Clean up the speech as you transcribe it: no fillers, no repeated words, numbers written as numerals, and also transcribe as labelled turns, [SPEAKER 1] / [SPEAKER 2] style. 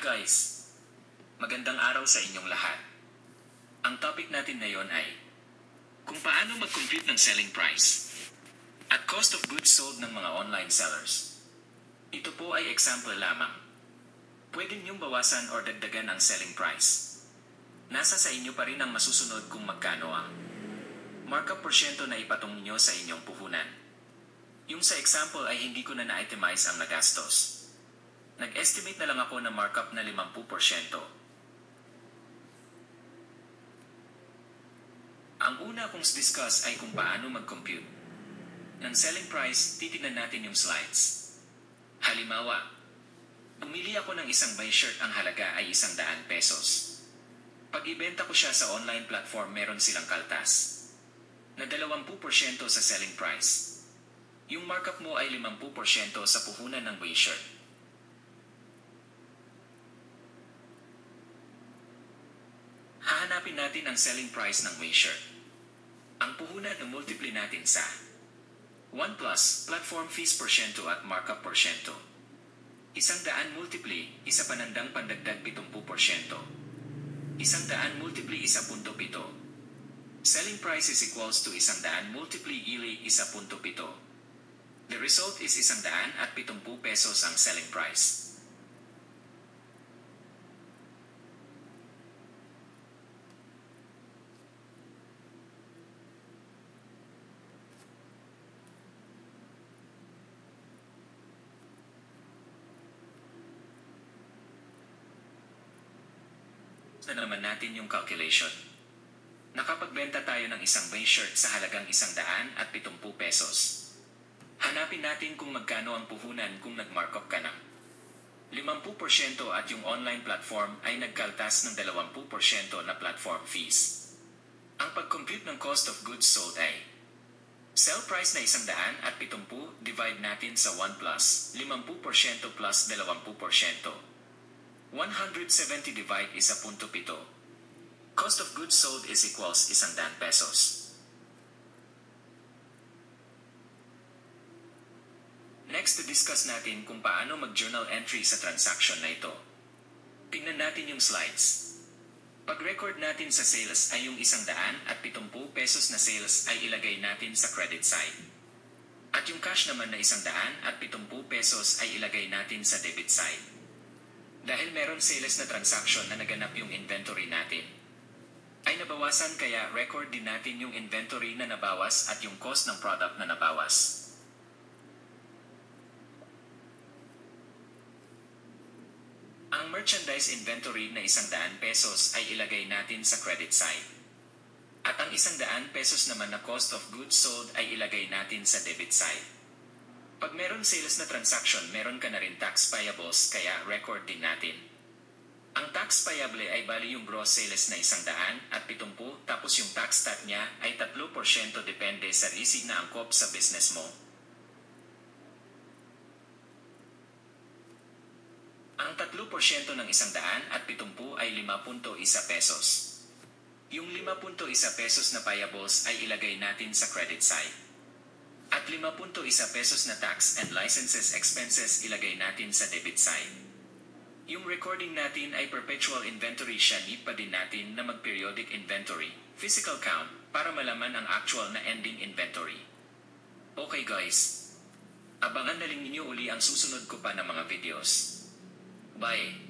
[SPEAKER 1] guys! Magandang araw sa inyong lahat. Ang topic natin ngayon ay kung paano mag-compute ng selling price at cost of goods sold ng mga online sellers. Ito po ay example lamang. Pwede niyong bawasan or dagdagan ang selling price. Nasa sa inyo pa rin ang masusunod kung magkano ang markup porsyento na ipatong niyo sa inyong puhunan. Yung sa example ay hindi ko na na-itemize ang nagastos. Nag-estimate na lang ako ng markup na 50%. Ang una kong discuss ay kung paano mag-compute ng selling price. Titignan natin yung slides. Halimbawa, bumili ako ng isang buy shirt, ang halaga ay 100 pesos. Pag ibenta ko siya sa online platform, meron silang kaltas na 20% sa selling price. Yung markup mo ay 50% sa puhunan ng buy shirt. Hahanapin natin ang selling price ng buy shirt. Ang puhunan na multiply natin sa 1 plus platform fees porsyento at markup porsyento. 100 multiply, isa panandang pandagdag 70%. 100 multiply 1.7. Selling price is equals to 100 multiply ili 1.7. The result is 170 pesos ang selling price. Na naman natin yung calculation. Nakapagbenta tayo ng isang buy shirt sa halagang 170 pesos. Hanapin natin kung magkano ang puhunan kung nag-markup ka ng 50% at yung online platform ay nagkaltas ng 20% na platform fees. Ang pag-compute ng cost of goods sold ay sell price na 170 divide natin sa 1 plus 50% plus 20%. 170 divide 1.7. Cost of goods sold is equals 100 pesos. Next, to discuss natin kung paano mag-journal entry sa transaction na ito. Tingnan natin yung slides. Pag-record natin sa sales ay yung 170 pesos na sales ay ilagay natin sa credit side. At yung cash naman na 170 pesos ay ilagay natin sa debit side. Dahil meron sales na transaction na naganap yung inventory natin, ay nabawasan, kaya record din natin yung inventory na nabawas at yung cost ng product na nabawas. Ang merchandise inventory na 100 pesos ay ilagay natin sa credit side. At ang 100 pesos naman na cost of goods sold ay ilagay natin sa debit side. Pag meron sales na transaction, meron ka na rin tax payables, kaya record din natin. Ang tax payable ay bali yung gross sales na 170, tapos yung tax stat niya ay 3% depende sa receipt na angkop sa business mo. Ang 3% ng 170 ay 5.1 pesos. Yung 5.1 pesos na payables ay ilagay natin sa credit side. At 5.1 pesos na tax and licenses expenses ilagay natin sa debit side. Yung recording natin ay perpetual inventory, siya need pa din natin na mag-periodic inventory, physical count, para malaman ang actual na ending inventory. Okay guys, abangan na rin ninyo uli ang susunod ko pa na mga videos. Bye!